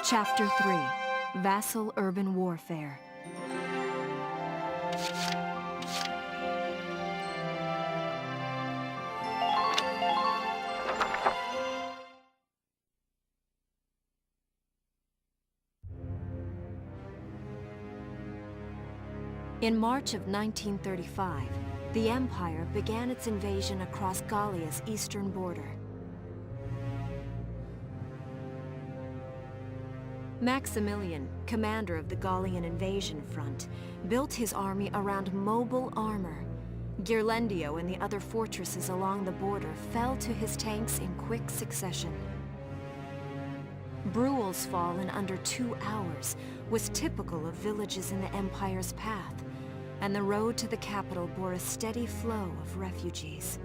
Chapter 3, Vassal Urban Warfare. In March of 1935, the Empire began its invasion across Gallia's eastern border. Maximilian, commander of the Gallian invasion front, built his army around mobile armor. Ghirlandaio and the other fortresses along the border fell to his tanks in quick succession. Bruhl's fall in under 2 hours was typical of villages in the Empire's path, and the road to the capital bore a steady flow of refugees.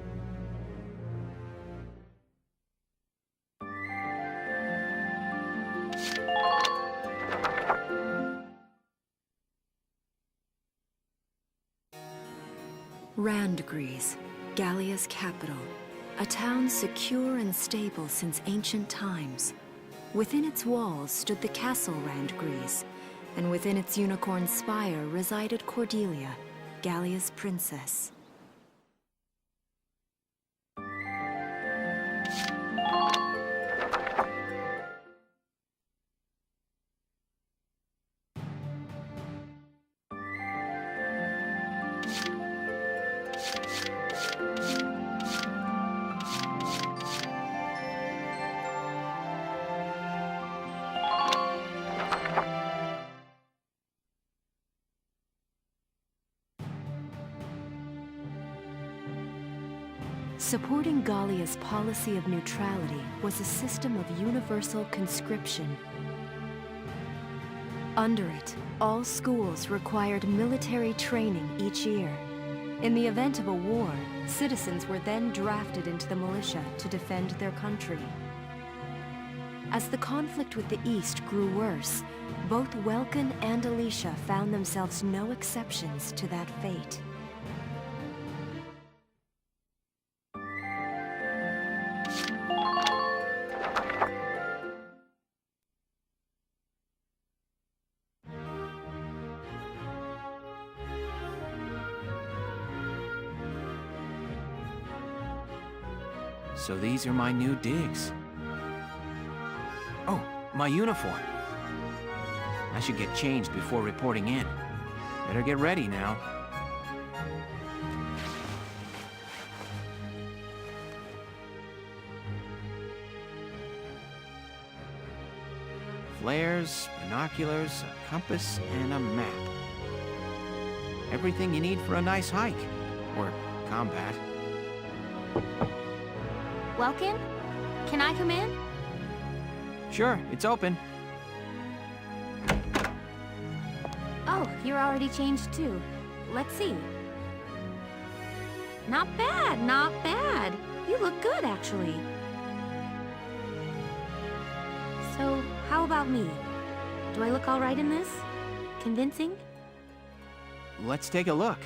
Randgries, Gallia's capital, a town secure and stable since ancient times. Within its walls stood the castle Randgries, and within its unicorn spire resided Cordelia, Gallia's princess. Supporting Gallia's policy of neutrality was a system of universal conscription. Under it, all schools required military training each year. In the event of a war, citizens were then drafted into the militia to defend their country. As the conflict with the East grew worse, both Welkin and Alicia found themselves no exceptions to that fate. So these are my new digs. Oh, my uniform. I should get changed before reporting in. Better get ready now. Flares, binoculars, a compass, and a map. Everything you need for a nice hike. Or combat. Welkin? Can I come in? Sure, it's open. Oh, you're already changed too. Let's see. Not bad, not bad. You look good, actually. So, how about me? Do I look all right in this? Convincing? Let's take a look.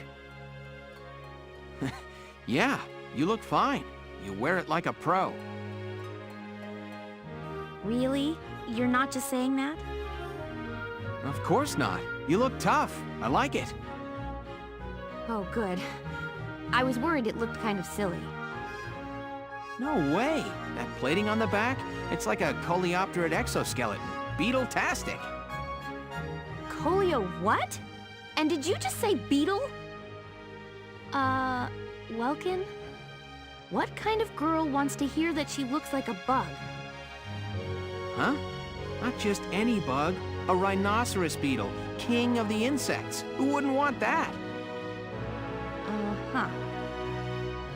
Yeah, you look fine. You wear it like a pro. Really? You're not just saying that? Of course not. You look tough. I like it. Oh, good. I was worried it looked kind of silly. No way. That plating on the back, it's like a coleopterate exoskeleton. Beetle-tastic. Coleo what? And did you just say beetle? Welkin? What kind of girl wants to hear that she looks like a bug? Huh? Not just any bug. A rhinoceros beetle, king of the insects. Who wouldn't want that? Uh-huh.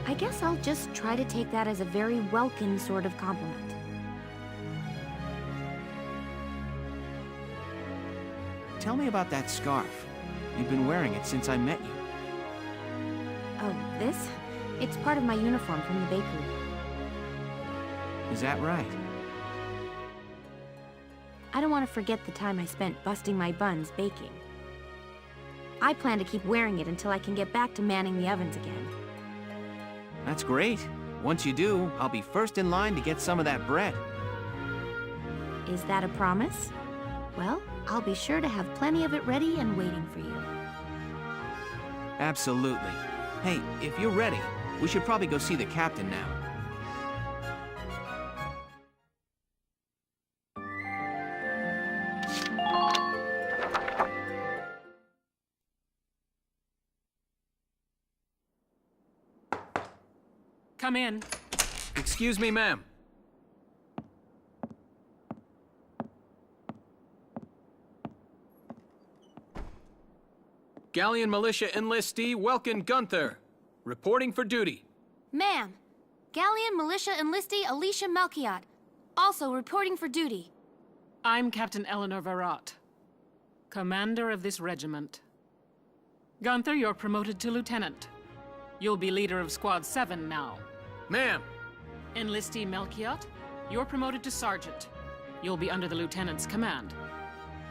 I guess I'll just try to take that as a very Welkin sort of compliment. Tell me about that scarf. You've been wearing it since I met you. Oh, this? It's part of my uniform from the bakery. Is that right? I don't want to forget the time I spent busting my buns baking. I plan to keep wearing it until I can get back to manning the ovens again. That's great. Once you do, I'll be first in line to get some of that bread. Is that a promise? Well, I'll be sure to have plenty of it ready and waiting for you. Absolutely. Hey, if you're ready, we should probably go see the captain now. Come in. Excuse me, ma'am. Galleon Militia enlistee Welkin Gunther, reporting for duty. Ma'am, Galleon Militia enlistee Alicia Melchiot, also reporting for duty. I'm Captain Eleanor Varrot, commander of this regiment. Gunther, you're promoted to lieutenant. You'll be leader of Squad 7 now. Ma'am! Enlistee Melchiot, you're promoted to sergeant. You'll be under the lieutenant's command.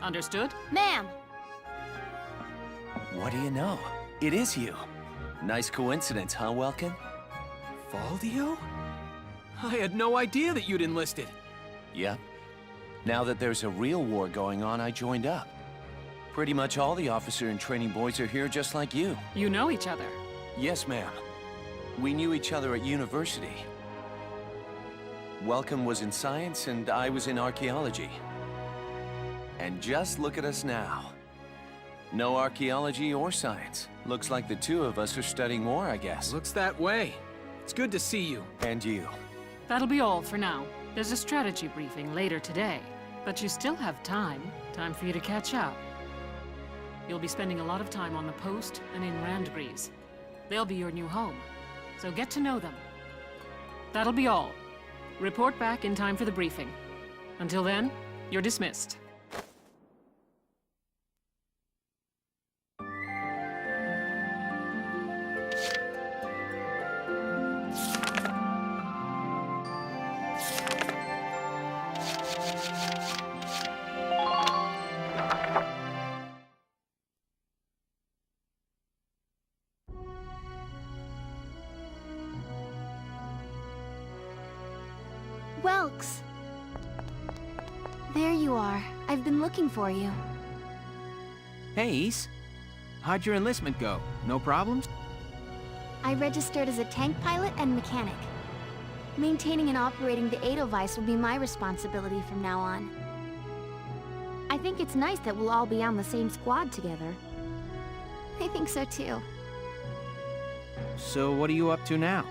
Understood? Ma'am! What do you know? It is you. Nice coincidence, huh, Welkin? Valdio? I had no idea that you'd enlisted. Yep. Now that there's a real war going on, I joined up. Pretty much all the officer and training boys are here just like you. You know each other. Yes, ma'am. We knew each other at university. Welkin was in science and I was in archaeology. And just look at us now. No archaeology or science. Looks like the two of us are studying war, I guess. Looks that way. It's good to see you. And you. That'll be all for now. There's a strategy briefing later today. But you still have time. Time for you to catch up. You'll be spending a lot of time on the post and in Randbreeze. They'll be your new home. So get to know them. That'll be all. Report back in time for the briefing. Until then, you're dismissed. Welks! There you are. I've been looking for you. Hey, Ace. How'd your enlistment go? No problems? I registered as a tank pilot and mechanic. Maintaining and operating the Edelweiss will be my responsibility from now on. I think it's nice that we'll all be on the same squad together. I think so too. So what are you up to now?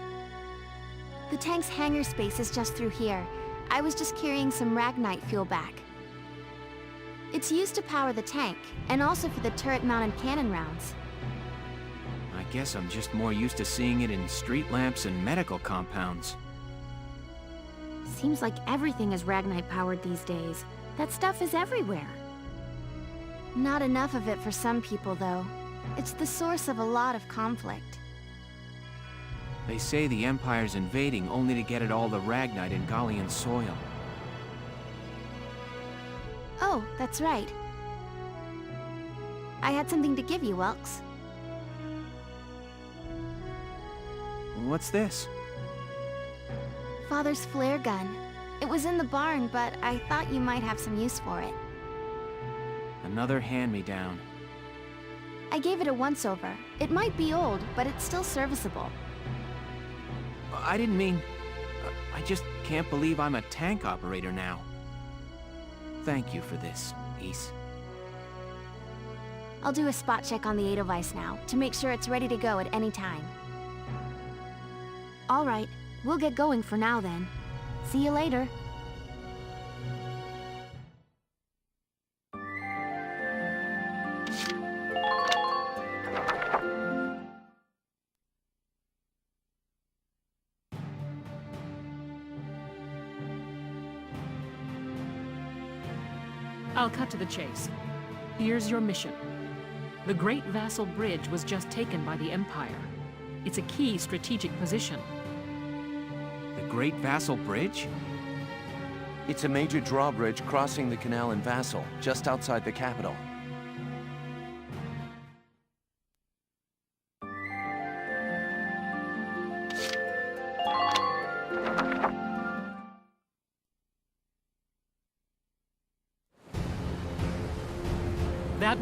The tank's hangar space is just through here. I was just carrying some Ragnite fuel back. It's used to power the tank, and also for the turret-mounted cannon rounds. I guess I'm just more used to seeing it in street lamps and medical compounds. Seems like everything is Ragnite-powered these days. That stuff is everywhere. Not enough of it for some people, though. It's the source of a lot of conflict. They say the Empire's invading only to get at all the Ragnite in Gallian soil. Oh, that's right. I had something to give you, Welks. What's this? Father's flare gun. It was in the barn, but I thought you might have some use for it. Another hand-me-down. I gave it a once-over. It might be old, but it's still serviceable. I didn't mean... I just can't believe I'm a tank operator now. Thank you for this, Ace. I'll do a spot check on the Edelweiss now, to make sure it's ready to go at any time. All right, we'll get going for now then. See you later. I'll cut to the chase. Here's your mission. The Great Vassal Bridge was just taken by the Empire. It's a key strategic position. The Great Vassal Bridge? It's a major drawbridge crossing the canal in Vassal, just outside the capital.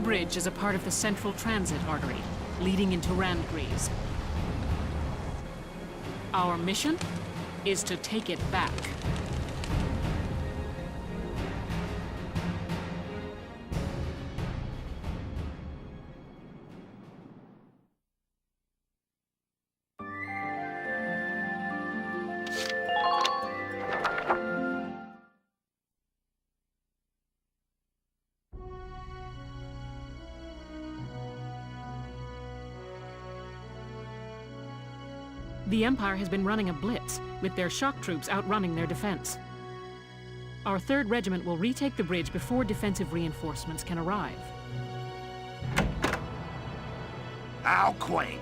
bridge is a part of the central transit artery, leading into Randgrees. Our mission is to take it back. The Empire has been running a blitz, with their shock troops outrunning their defense. Our 3rd Regiment will retake the bridge before defensive reinforcements can arrive. How quaint.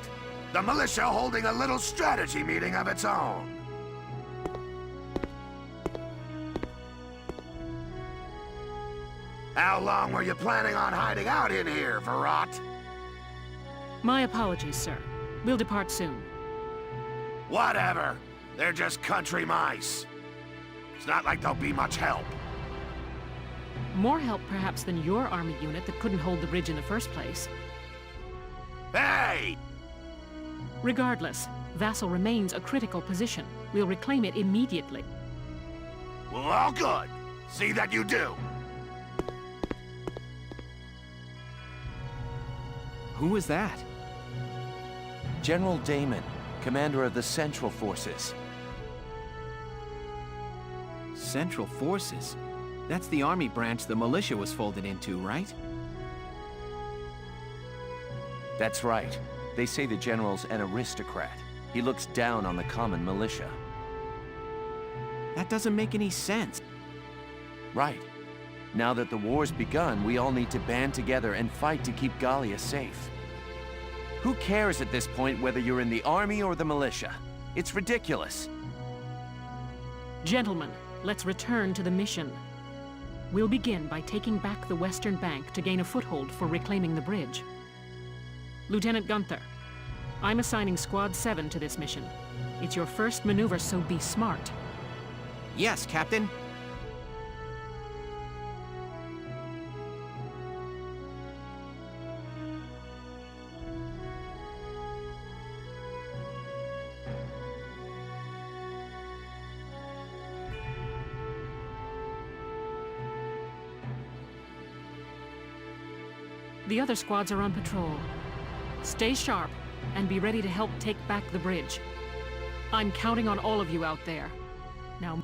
The militia holding a little strategy meeting of its own. How long were you planning on hiding out in here, Verrot? My apologies, sir. We'll depart soon. Whatever. They're just country mice. It's not like they'll be much help. More help, perhaps, than your army unit that couldn't hold the bridge in the first place. Hey! Regardless, Vassal remains a critical position. We'll reclaim it immediately. Well, all good. See that you do. Who was that? General Damon, commander of the Central Forces. Central Forces? That's the army branch the militia was folded into, right? That's right. They say the general's an aristocrat. He looks down on the common militia. That doesn't make any sense. Right. Now that the war's begun, we all need to band together and fight to keep Gallia safe. Who cares at this point whether you're in the army or the militia? It's ridiculous. Gentlemen, let's return to the mission. We'll begin by taking back the western bank to gain a foothold for reclaiming the bridge. Lieutenant Gunther, I'm assigning Squad 7 to this mission. It's your first maneuver, so be smart. Yes, Captain. The other squads are on patrol. Stay sharp, and be ready to help take back the bridge. I'm counting on all of you out there. Now...